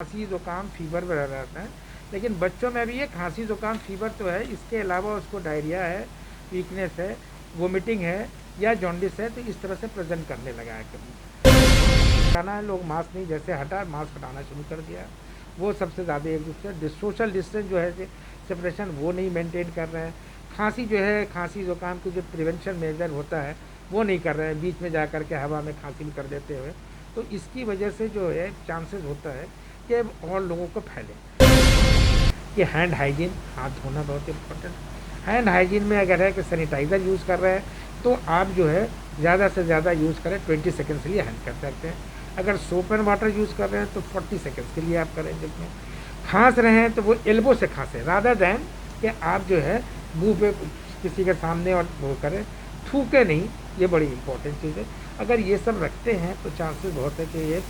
खांसी जुकाम फीवर में रहता है, लेकिन बच्चों में भी ये खांसी जुकाम फीवर तो है, इसके अलावा उसको डायरिया है, वीकनेस है, वोमिटिंग है या जॉन्डिस है, तो इस तरह से प्रेजेंट करने लगा है। कभी हटाना है, लोग मास्क नहीं जैसे हटा मास्क हटाना शुरू कर दिया, वो सबसे ज़्यादा एक दूसरे सोशल डिस्टेंस जो है सेपरेशन वो नहीं मेंटेन कर रहे हैं। खांसी जो है, खांसी जुकाम की जो प्रिवेंशन मेजर होता है वो नहीं कर रहे हैं, बीच में जा कर के हवा में खांसी भी कर देते हुए, तो इसकी वजह से जो है चांसेस होता है कि और लोगों को फैले। कि हैंड हाइजीन, हाथ धोना बहुत इम्पोर्टेंट। हैंड हाइजीन में अगर है कि सैनिटाइज़र यूज़ कर रहे हैं तो आप जो है ज़्यादा से ज़्यादा यूज़ करें, 20 सेकेंड्स के लिए हैंड कर सकते हैं। अगर सोप एंड वाटर यूज़ कर रहे हैं तो 40 सेकेंड्स के लिए आप करें। जिसमें खांस रहे हैं तो वो एल्बो से खांसें, रादर दैन कि आप जो है मुंह पे किसी के सामने और वो करें, थूके नहीं, ये बड़ी इंपॉर्टेंट चीज़ है। अगर ये सब रखते हैं तो चांसेस बहुत है कि ये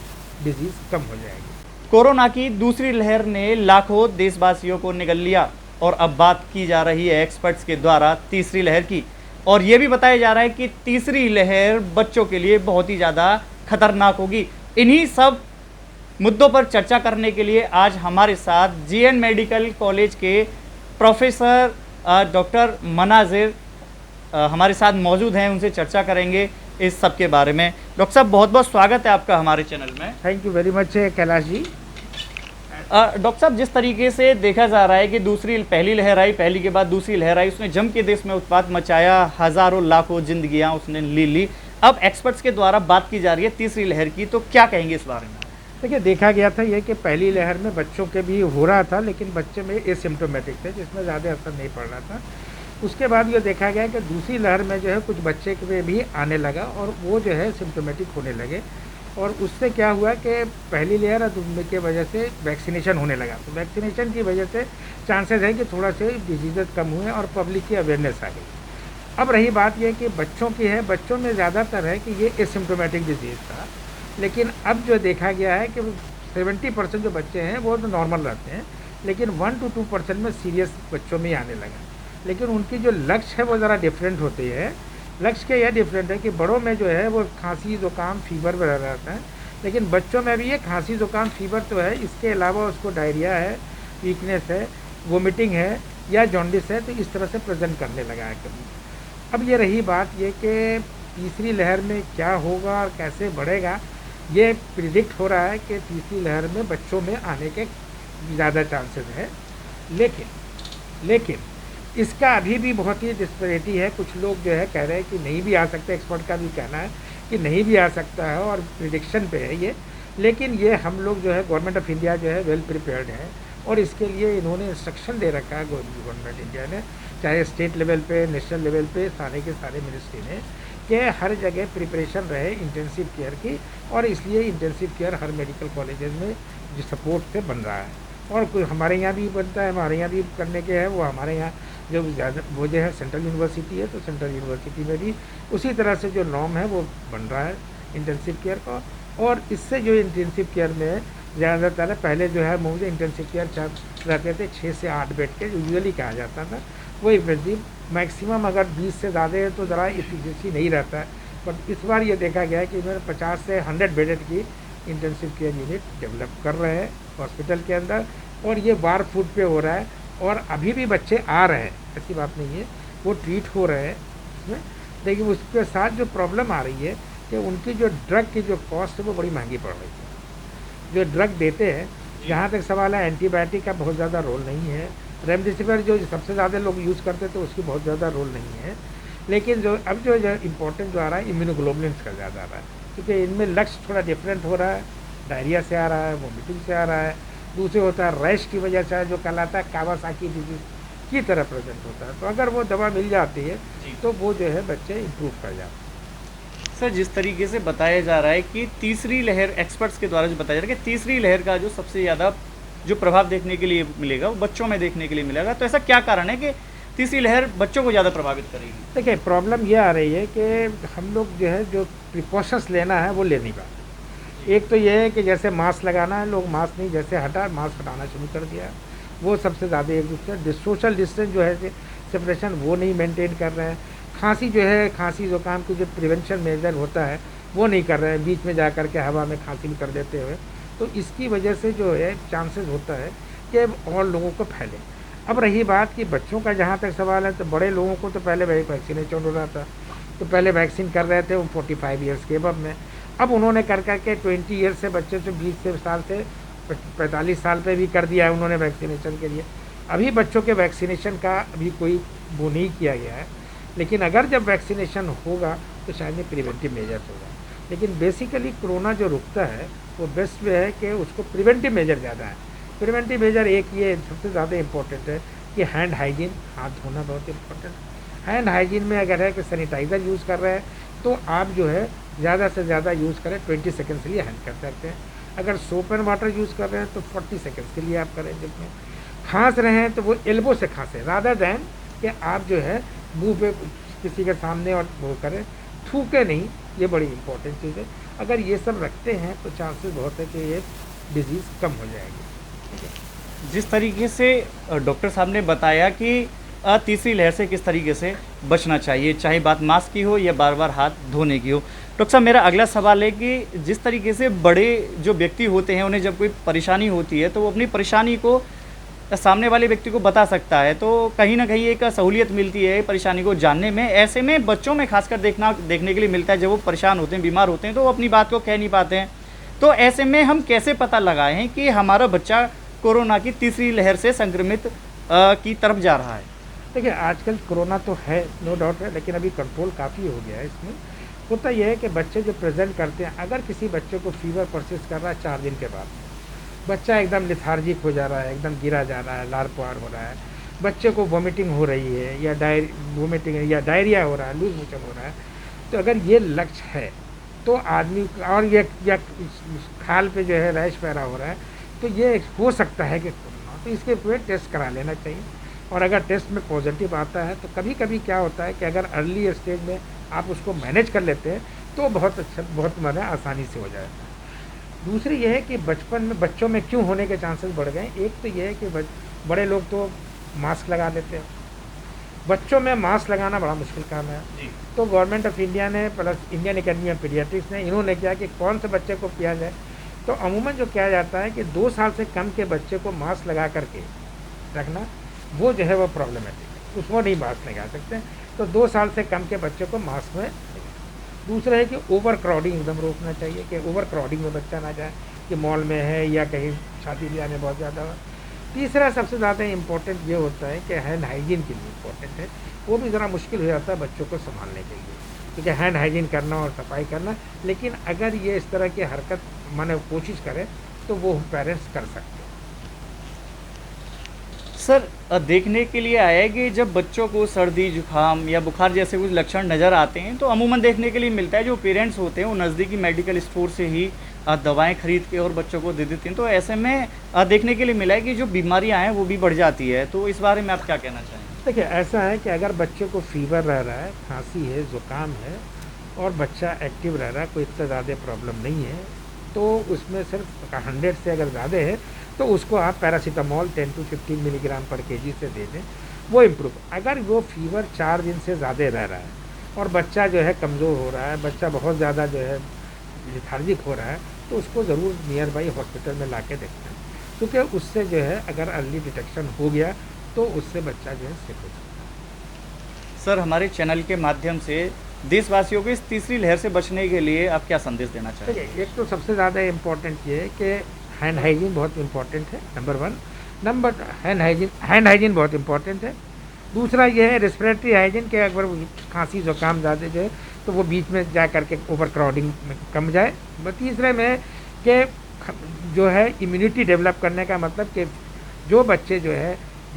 डिजीज़ कम हो जाएगी। कोरोना की दूसरी लहर ने लाखों देशवासियों को निगल लिया और अब बात की जा रही है एक्सपर्ट्स के द्वारा तीसरी लहर की, और ये भी बताया जा रहा है कि तीसरी लहर बच्चों के लिए बहुत ही ज़्यादा खतरनाक होगी। इन्हीं सब मुद्दों पर चर्चा करने के लिए आज हमारे साथ जीएन मेडिकल कॉलेज के प्रोफेसर डॉक्टर मनाजिर हमारे साथ मौजूद हैं। उनसे चर्चा करेंगे इस सब के बारे में। डॉक्टर साहब, बहुत बहुत स्वागत है आपका हमारे चैनल में। Thank you very much Kailash ji. Doctor साहब, जिस तरीके से देखा जा रहा है कि पहली लहर आई, पहली के बाद दूसरी लहर आई, उसने जम के देश में उत्पात मचाया, हज़ारों लाखों जिंदगियां उसने ली। अब एक्सपर्ट्स के द्वारा बात की जा रही है तीसरी लहर की, तो क्या कहेंगे इस बारे में? देखिए, देखा गया था ये कि पहली लहर में बच्चों के भी हो रहा था, लेकिन बच्चे में एसिम्प्टोमेटिक थे, जिसमें ज़्यादा असर नहीं पड़ रहा था। उसके बाद ये देखा गया कि दूसरी लहर में जो है कुछ बच्चे के भी आने लगा और वो जो है सिम्प्टोमेटिक होने लगे, और उससे क्या हुआ कि पहली लेयर की वजह से वैक्सीनेशन होने लगा, तो वैक्सीनेशन की वजह से चांसेस है कि थोड़ा से डिजीज़ कम हुए और पब्लिक की अवेयरनेस आ गई। अब रही बात यह कि बच्चों की है, बच्चों में ज़्यादातर है कि ये एसिम्प्टोमेटिक डिजीज़ था, लेकिन अब जो देखा गया है कि 70% जो बच्चे हैं वो तो नॉर्मल रहते हैं, लेकिन 1 to 2% में सीरियस बच्चों में ही आने लगा। लेकिन उनकी जो लक्ष्य है वो ज़रा डिफरेंट होती है। लक्ष्य के यह डिफरेंट है कि बड़ों में जो है वो खांसी जुकाम फीवर में रहता है, लेकिन बच्चों में भी ये खांसी जुकाम फीवर तो है, इसके अलावा उसको डायरिया है, वीकनेस है, वोमिटिंग है या जॉन्डिस है, तो इस तरह से प्रेजेंट करने लगा है कभी। अब ये रही बात ये कि तीसरी लहर में क्या होगा और कैसे बढ़ेगा, ये प्रिडिक्ट हो रहा है कि तीसरी लहर में बच्चों में आने के ज़्यादा चांसेस है, लेकिन इसका अभी भी बहुत ही डिस्पैरिटी है। कुछ लोग जो है कह रहे हैं कि नहीं भी आ सकता, एक्सपर्ट का भी कहना है कि नहीं भी आ सकता है और प्रिडिक्शन पे है ये, लेकिन ये हम लोग जो है गवर्नमेंट ऑफ इंडिया जो है वेल प्रिपेयर्ड है, और इसके लिए इन्होंने इंस्ट्रक्शन दे रखा है गवर्नमेंट इंडिया ने, चाहे स्टेट लेवल पे, नेशनल लेवल पे, सारे के सारे मिनिस्ट्री ने, कि हर जगह प्रिपरेशन रहे इंटेंसिव केयर की, और इसलिए इंटेंसिव केयर हर मेडिकल कॉलेजेस में जो सपोर्ट से बन रहा है, और कोई हमारे यहाँ भी बनता है, हमारे यहाँ भी करने के है। वो हमारे यहाँ जो ज़्यादा वो जो है सेंट्रल यूनिवर्सिटी है, तो सेंट्रल यूनिवर्सिटी में भी उसी तरह से जो नॉर्म है वो बन रहा है इंटेंसिव केयर का। और इससे जो इंटेंसिव केयर में ज़्यादातर पहले जो है मुझे इंटेंसिव केयर रहते थे 6 से 8 बेड के यूजुअली कहा जाता था, वो इफेक्टिव मैक्सिमम अगर 20 से ज़्यादा है तो ज़रा इफिशिएंसी नहीं रहता है। पर इस बार ये देखा गया है कि मैंने 50 से 100 बेडेड की इंटेंसिव केयर यूनिट डेवलप कर रहे हैं हॉस्पिटल के अंदर, और ये वार फूड पे हो रहा है, और अभी भी बच्चे आ रहे हैं, ऐसी बात नहीं है, वो ट्रीट हो रहे हैं उसमें। लेकिन उसके साथ जो प्रॉब्लम आ रही है कि उनकी जो ड्रग की जो कॉस्ट है वो बड़ी महंगी पड़ रही है। जो ड्रग देते हैं, जहाँ तक सवाल है, एंटीबायोटिक का बहुत ज़्यादा रोल नहीं है, रेमडेसिविर जो सबसे ज़्यादा लोग यूज़ करते थे उसकी बहुत ज़्यादा रोल नहीं है, लेकिन जो अब जो इम्पोर्टेंट जो आ रहा है इम्यूनोग्लोबुलिन्स का ज़्यादा आ रहा है, क्योंकि इनमें लक्ष्य थोड़ा डिफरेंट हो रहा है, डायरिया से आ रहा है, वोमिटिंग से आ रहा है, दूसरे होता है रैश की वजह से जो कहलाता है कावासाकी डिजीज़ की तरह प्रेजेंट होता है। तो अगर वो दवा मिल जाती है तो वो जो है बच्चे इम्प्रूव कर जाते हैं। सर, जिस तरीके से बताया जा रहा है कि तीसरी लहर, एक्सपर्ट्स के द्वारा जो बताया जा रहा है कि तीसरी लहर का जो सबसे ज़्यादा जो प्रभाव देखने के लिए मिलेगा वो बच्चों में देखने के लिए मिलेगा, तो ऐसा क्या कारण है कि तीसरी लहर बच्चों को ज़्यादा प्रभावित करेगी? देखिए, प्रॉब्लम ये आ रही है कि हम लोग जो है जो प्रिकॉशंस लेना है वो ले नहीं पाते। एक तो ये है कि जैसे मास्क लगाना है, लोग मास्क नहीं जैसे मास्क हटाना शुरू कर दिया, वो सबसे ज़्यादा एक दूसरे सोशल डिस्टेंस जो है सेपरेशन वो नहीं मेंटेन कर रहे हैं। खांसी जो है, खांसी जुकाम की जो प्रिवेंशन मेजर होता है वो नहीं कर रहे हैं, बीच में जा कर के हवा में खांसी भी कर देते हुए, तो इसकी वजह से जो है चांसेस होता है कि और लोगों को फैले। अब रही बात कि बच्चों का जहाँ तक सवाल है, तो बड़े लोगों को तो पहले वैक्सीनेशन हो रहा था, तो पहले वैक्सीन कर रहे थे वो 45 ईयर्स के एबव में। अब उन्होंने कर करके 20 ईयर्स से बच्चे से 20 से साल से 45 साल पे भी कर दिया है उन्होंने वैक्सीनेशन के लिए। अभी बच्चों के वैक्सीनेशन का अभी कोई वो नहीं किया गया है, लेकिन अगर जब वैक्सीनेशन होगा तो शायद ये प्रिवेंटिव मेजर्स होगा। लेकिन बेसिकली कोरोना जो रुकता है वो बेस्ट वे है कि उसको प्रिवेंटिव मेजर ज़्यादा है। प्रिवेंटिव मेजर एक ये सबसे ज़्यादा इम्पोर्टेंट है कि हैंड हाइजीन, हाथ धोना बहुत इम्पोर्टेंट है। हैंड हाइजीन में अगर है कि सैनिटाइज़र यूज़ कर रहे हैं तो आप जो है ज़्यादा से ज़्यादा यूज़ करें, 20 सेकेंड्स के लिए हैंड कर सकते हैं। अगर सोप एंड वाटर यूज़ कर रहे हैं तो 40 सेकेंड्स के लिए आप करें। जिसमें खांस रहे हैं तो वो एल्बो से खांसें, रादर दैन कि आप जो है मुंह पे किसी के सामने और वो करें, थूके नहीं। ये बड़ी इंपॉर्टेंट चीज़ है। अगर ये सब रखते हैं तो चांसेस बहुत है कि ये डिजीज़ कम हो जाएगी। ठीक है। जिस तरीके से डॉक्टर साहब ने बताया कि तीसरी लहर से किस तरीके से बचना चाहिए, चाहे बात मास्क की हो या बार बार हाथ धोने की हो। डॉक्टर साहब, मेरा अगला सवाल है कि जिस तरीके से बड़े जो व्यक्ति होते हैं उन्हें जब कोई परेशानी होती है तो वो अपनी परेशानी को सामने वाले व्यक्ति को बता सकता है, तो कहीं ना कहीं एक सहूलियत मिलती है परेशानी को जानने में। ऐसे में बच्चों में खासकर देखने के लिए मिलता है, जब वो परेशान होते हैं, बीमार होते हैं, तो वो अपनी बात को कह नहीं पाते हैं। तो ऐसे में हम कैसे पता लगाएं कि हमारा बच्चा कोरोना की तीसरी लहर से संक्रमित की तरफ जा रहा है? देखिए, आजकल कोरोना तो है, नो डाउट है, लेकिन अभी कंट्रोल काफ़ी हो गया है। इसमें होता यह है कि बच्चे जो प्रेजेंट करते हैं, अगर किसी बच्चे को फीवर परसिस्ट कर रहा है 4 दिन के बाद, बच्चा एकदम लिथार्जिक हो जा रहा है, एकदम गिरा जा रहा है, लार पुआर हो रहा है, बच्चे को वोमिटिंग हो रही है या वोमिटिंग या डायरिया हो रहा है, लूज मोशन हो रहा है, तो अगर ये लक्ष्य है तो आदमी और ये या खाल पे जो है रैश पैदा हो रहा है, तो ये हो सकता है कि कोरोना, तो इसके पूरे टेस्ट करा लेना चाहिए। और अगर टेस्ट में पॉजिटिव आता है तो कभी कभी क्या होता है कि अगर अर्ली स्टेज में आप उसको मैनेज कर लेते हैं तो बहुत अच्छा, बहुत माने आसानी से हो जाएगा। दूसरी यह है कि बचपन में बच्चों में क्यों होने के चांसेस बढ़ गए। एक तो यह है कि बड़े लोग तो मास्क लगा लेते हैं, बच्चों में मास्क लगाना बड़ा मुश्किल काम है। तो गवर्नमेंट ऑफ इंडिया ने plus Indian academy of paediatrics ने इन्होंने किया कि कौन से बच्चे को किया जाए। तो अमूमन जो किया जाता है कि 2 साल से कम के बच्चे को मास्क लगा करके रखना, वो जो है वो प्रॉब्लमेटिक है, उसको नहीं मास्क लगा सकते। तो 2 साल से कम के बच्चे को मास्क में। दूसरा है कि ओवर क्राउडिंग एकदम रोकना चाहिए, कि ओवर क्राउडिंग में बच्चा ना जाए, कि मॉल में है या कहीं शादी ब्याह में बहुत ज़्यादा हो। तीसरा सबसे ज़्यादा इम्पोर्टेंट ये होता है कि हैंड हाइजीन के लिए इम्पोर्टेंट है, वो भी ज़रा मुश्किल हो जाता है बच्चों को संभालने के लिए, क्योंकि हैंड हाइजीन करना और सफाई करना। लेकिन अगर ये इस तरह की हरकत माने कोशिश करें तो वो पेरेंट्स कर सकते हैं। सर, देखने के लिए आया है कि जब बच्चों को सर्दी जुकाम या बुखार जैसे कुछ लक्षण नज़र आते हैं तो अमूमन देखने के लिए मिलता है जो पेरेंट्स होते हैं वो नज़दीकी मेडिकल स्टोर से ही दवाएं खरीद के और बच्चों को दे देते हैं। तो ऐसे में देखने के लिए मिला है कि जो बीमारियां हैं वो भी बढ़ जाती है। तो इस बारे में आप क्या कहना चाहेंगे? देखिए, ऐसा है कि अगर बच्चे को फीवर रह रहा है, खांसी है, ज़ुकाम है और बच्चा एक्टिव रह रहा है, कोई इतना ज़्यादा प्रॉब्लम नहीं है, तो उसमें सिर्फ 100 से अगर ज़्यादा है तो उसको आप पैरासीटामॉल 10 to 15 मिलीग्राम पर केजी से दे दें, वो इम्प्रूव। अगर वो फीवर 4 दिन से ज़्यादा रह रहा है और बच्चा जो है कमज़ोर हो रहा है, बच्चा बहुत ज़्यादा जो है लिथार्जिक हो रहा है, तो उसको ज़रूर नियर बाई हॉस्पिटल में ला के देखना है, क्योंकि उससे जो है अगर अर्ली डिटेक्शन हो गया तो उससे बच्चा जो है सेफ हो सकता है। सर, हमारे चैनल के माध्यम से देशवासियों को इस तीसरी लहर से बचने के लिए आप क्या संदेश देना चाहेंगे? देखिए, एक तो सबसे ज़्यादा इम्पोर्टेंट ये है कि हैंड हाइजीन बहुत इम्पोर्टेंट है, नंबर 1। हैंड हाइजीन बहुत इम्पोर्टेंट है। दूसरा ये है रेस्पिरेटरी हाइजीन, के अगर खांसी ज़ुकाम ज़्यादा जो है तो वो बीच में जा करके ओवर क्राउडिंग में कम जाए। तीसरे में कि जो है इम्यूनिटी डेवलप करने का मतलब कि जो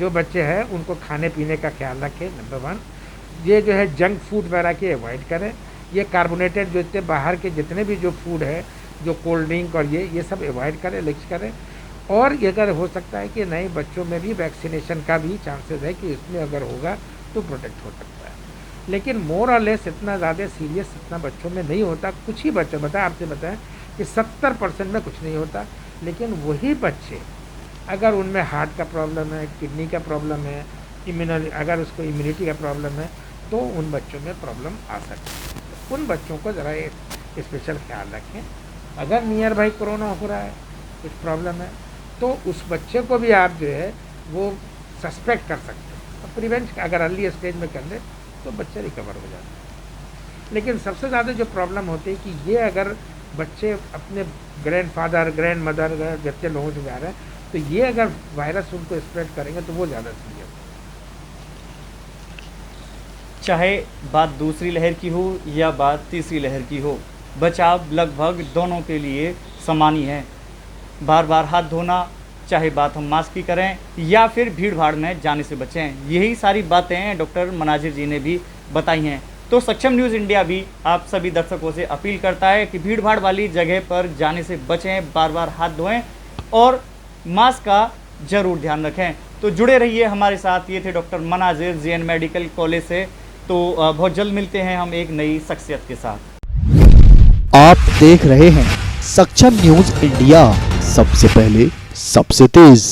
बच्चे हैं उनको खाने पीने का ख्याल रखें, नंबर 1। ये जो है जंक फूड वगैरह के अवॉइड करें। ये कार्बोनेटेड जो इतने बाहर के जितने भी जो फूड है, जो कोल्ड ड्रिंक और ये सब अवॉइड करें, लिक्स करें। और ये अगर हो सकता है कि नहीं, बच्चों में भी वैक्सीनेशन का भी चांसेस है कि इसमें अगर होगा तो प्रोटेक्ट हो सकता है। लेकिन मोर और लेस इतना ज़्यादा सीरियस इतना बच्चों में नहीं होता। कुछ ही बच्चे आपसे बताएं कि 70% में कुछ नहीं होता। लेकिन वही बच्चे अगर उनमें हार्ट का प्रॉब्लम है, किडनी का प्रॉब्लम है, अगर उसको इम्यूनिटी का प्रॉब्लम है, तो उन बच्चों में प्रॉब्लम आ सकती है। उन बच्चों को ज़रा एक स्पेशल ख्याल रखें। अगर नियर बाई कोरोना हो रहा है कुछ प्रॉब्लम है, तो उस बच्चे को भी आप जो है वो सस्पेक्ट कर सकते हैं। और प्रिवेंट अगर अर्ली स्टेज में कर ले तो बच्चा रिकवर हो जाता है। लेकिन सबसे ज़्यादा जो प्रॉब्लम होती है कि ये अगर बच्चे अपने ग्रैंडफादर, ग्रैंड मदर, जितने लोगों से जा रहे हैं, तो ये अगर वायरस उनको स्प्रेड करेंगे तो वो ज़्यादा सीरियस है। चाहे बात दूसरी लहर की हो या बात तीसरी लहर की हो, बचाव लगभग दोनों के लिए समान ही है। बार बार हाथ धोना, चाहे बात हम मास्क की करें या फिर भीड़ भाड़ में जाने से बचें, यही सारी बातें डॉक्टर मनाजिर जी ने भी बताई हैं। तो सक्षम न्यूज़ इंडिया भी आप सभी दर्शकों से अपील करता है कि भीड़ भाड़ वाली जगह पर जाने से बचें, बार बार हाथ धोएं और मास्क का ज़रूर ध्यान रखें। तो जुड़े रहिए हमारे साथ। ये थे डॉक्टर मनाजिर जेएन मेडिकल कॉलेज से। तो बहुत जल्द मिलते हैं हम एक नई शख्सियत के साथ। आप देख रहे हैं सक्षम न्यूज़ इंडिया, सबसे पहले सबसे तेज।